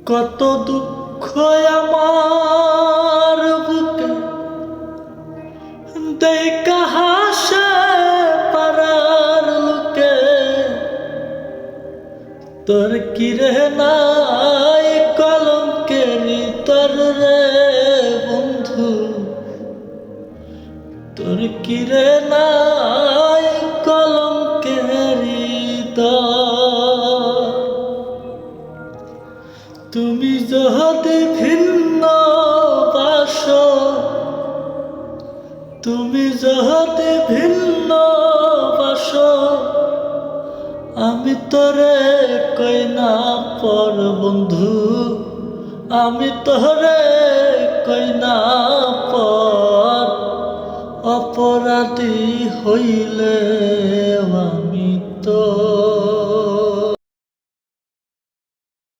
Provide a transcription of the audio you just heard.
কত দুঃখ আমার বুকে দেখা হাসে পারার লোকে, তোর কি রে নাই কলঙ্কের তোর রে বন্ধু, তোর কি রে নাই কলঙ্কের তুমি যদি ভিন্ন বাসো, তুমি যদি ভিন্ন বাসো, আমি তোরে কই না পর বন্ধু, আমি তোরে কই না পর। অপরাধী হইলে আমি তো